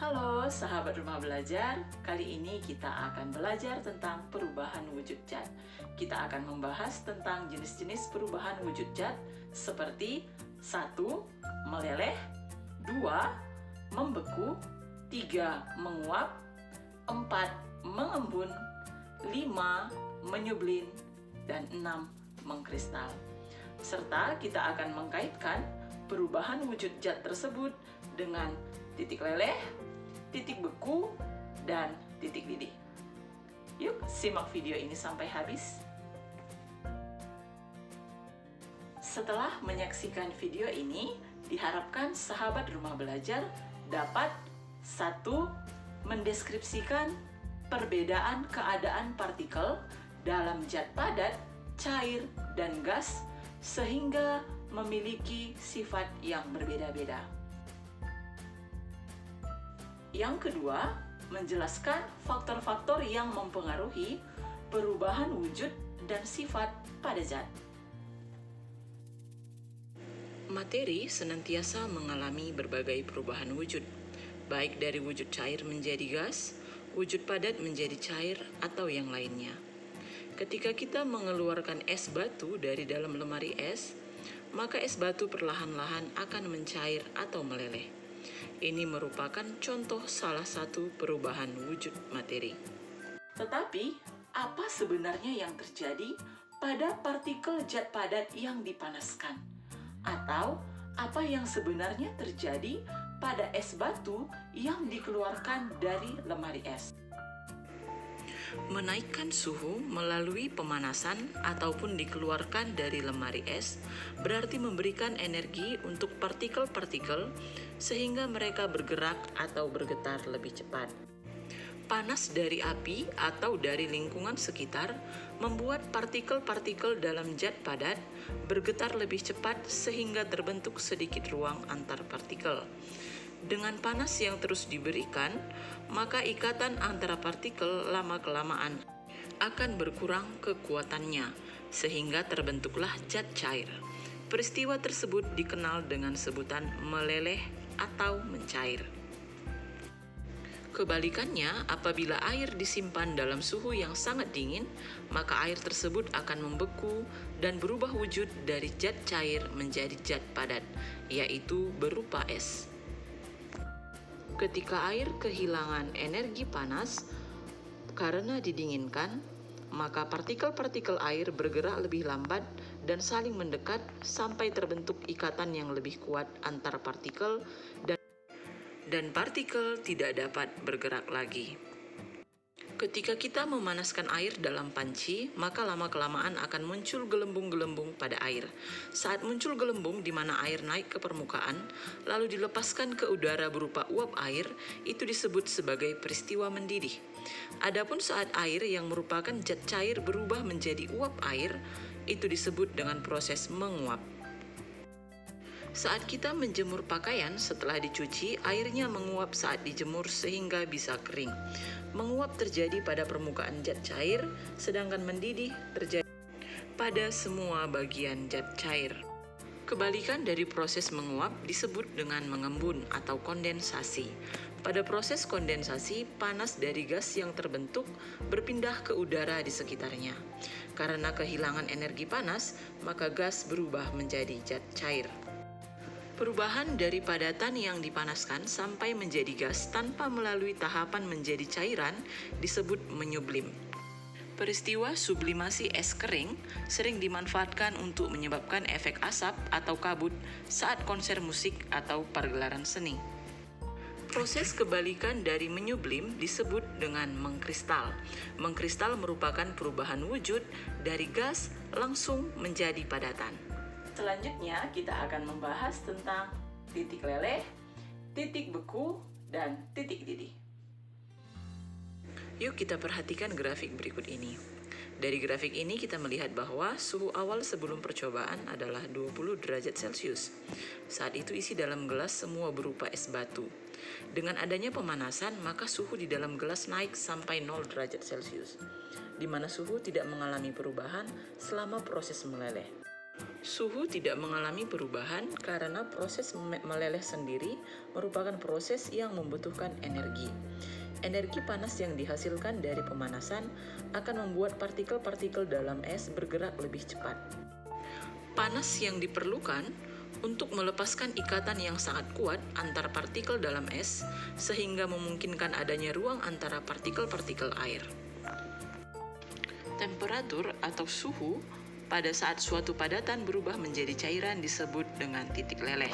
Halo sahabat rumah belajar, kali ini kita akan belajar tentang perubahan wujud zat. Kita akan membahas tentang jenis-jenis perubahan wujud zat seperti 1. Meleleh, 2. Membeku, 3. Menguap, 4. Mengembun, 5. Menyublin, dan 6. Mengkristal. Serta kita akan mengkaitkan perubahan wujud zat tersebut dengan titik leleh, titik beku, dan titik didih. Yuk, simak video ini sampai habis. Setelah menyaksikan video ini, diharapkan sahabat rumah belajar dapat 1. Mendeskripsikan perbedaan keadaan partikel dalam zat padat, cair, dan gas sehingga memiliki sifat yang berbeda-beda. Yang kedua, menjelaskan faktor-faktor yang mempengaruhi perubahan wujud dan sifat pada zat. Materi senantiasa mengalami berbagai perubahan wujud, baik dari wujud cair menjadi gas, wujud padat menjadi cair, atau yang lainnya. Ketika kita mengeluarkan es batu dari dalam lemari es, maka es batu perlahan-lahan akan mencair atau meleleh. Ini merupakan contoh salah satu perubahan wujud materi. Tetapi, apa sebenarnya yang terjadi pada partikel zat padat yang dipanaskan? Atau, apa yang sebenarnya terjadi pada es batu yang dikeluarkan dari lemari es? Menaikkan suhu melalui pemanasan ataupun dikeluarkan dari lemari es berarti memberikan energi untuk partikel-partikel sehingga mereka bergerak atau bergetar lebih cepat. Panas dari api atau dari lingkungan sekitar membuat partikel-partikel dalam zat padat bergetar lebih cepat sehingga terbentuk sedikit ruang antar partikel. Dengan panas yang terus diberikan, maka ikatan antara partikel lama-kelamaan akan berkurang kekuatannya, sehingga terbentuklah zat cair. Peristiwa tersebut dikenal dengan sebutan meleleh atau mencair. Kebalikannya, apabila air disimpan dalam suhu yang sangat dingin, maka air tersebut akan membeku dan berubah wujud dari zat cair menjadi zat padat, yaitu berupa es. Ketika air kehilangan energi panas karena didinginkan, maka partikel-partikel air bergerak lebih lambat dan saling mendekat sampai terbentuk ikatan yang lebih kuat antar partikel dan partikel tidak dapat bergerak lagi. Ketika kita memanaskan air dalam panci, maka lama-kelamaan akan muncul gelembung-gelembung pada air. Saat muncul gelembung di mana air naik ke permukaan, lalu dilepaskan ke udara berupa uap air, itu disebut sebagai peristiwa mendidih. Adapun saat air yang merupakan zat cair berubah menjadi uap air, itu disebut dengan proses menguap. Saat kita menjemur pakaian setelah dicuci, airnya menguap saat dijemur sehingga bisa kering. Menguap terjadi pada permukaan zat cair, sedangkan mendidih terjadi pada semua bagian zat cair. Kebalikan dari proses menguap disebut dengan mengembun atau kondensasi. Pada proses kondensasi, panas dari gas yang terbentuk berpindah ke udara di sekitarnya. Karena kehilangan energi panas, maka gas berubah menjadi zat cair. Perubahan dari padatan yang dipanaskan sampai menjadi gas tanpa melalui tahapan menjadi cairan disebut menyublim. Peristiwa sublimasi es kering sering dimanfaatkan untuk menyebabkan efek asap atau kabut saat konser musik atau pergelaran seni. Proses kebalikan dari menyublim disebut dengan mengkristal. Mengkristal merupakan perubahan wujud dari gas langsung menjadi padatan. Selanjutnya kita akan membahas tentang titik leleh, titik beku, dan titik didih. Yuk kita perhatikan grafik berikut ini. Dari grafik ini kita melihat bahwa suhu awal sebelum percobaan adalah 20 derajat Celcius. Saat itu isi dalam gelas semua berupa es batu. Dengan adanya pemanasan, maka suhu di dalam gelas naik sampai 0 derajat Celcius, di mana suhu tidak mengalami perubahan selama proses meleleh. Suhu tidak mengalami perubahan karena proses meleleh sendiri merupakan proses yang membutuhkan energi. Energi panas yang dihasilkan dari pemanasan akan membuat partikel-partikel dalam es bergerak lebih cepat. Panas yang diperlukan untuk melepaskan ikatan yang sangat kuat antar partikel dalam es sehingga memungkinkan adanya ruang antara partikel-partikel air. Temperatur atau suhu pada saat suatu padatan berubah menjadi cairan disebut dengan titik leleh.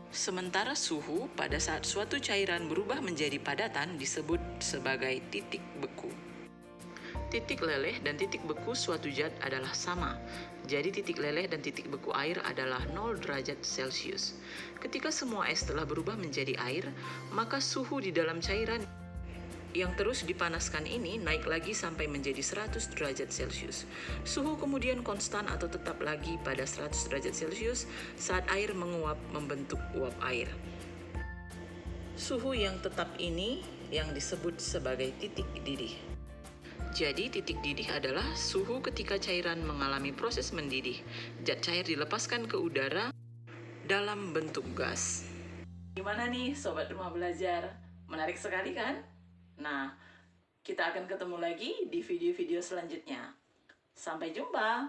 Sementara suhu pada saat suatu cairan berubah menjadi padatan disebut sebagai titik beku. Titik leleh dan titik beku suatu zat adalah sama. Jadi titik leleh dan titik beku air adalah 0 derajat Celcius. Ketika semua es telah berubah menjadi air, maka suhu di dalam cairan yang terus dipanaskan ini naik lagi sampai menjadi 100 derajat Celcius. Suhu kemudian konstan atau tetap lagi pada 100 derajat Celcius saat air menguap membentuk uap air. Suhu yang tetap ini yang disebut sebagai titik didih. Jadi titik didih adalah suhu ketika cairan mengalami proses mendidih. Zat cair dilepaskan ke udara dalam bentuk gas. Gimana nih Sobat Rumah Belajar? Menarik sekali kan? Nah, kita akan ketemu lagi di video-video selanjutnya. Sampai jumpa!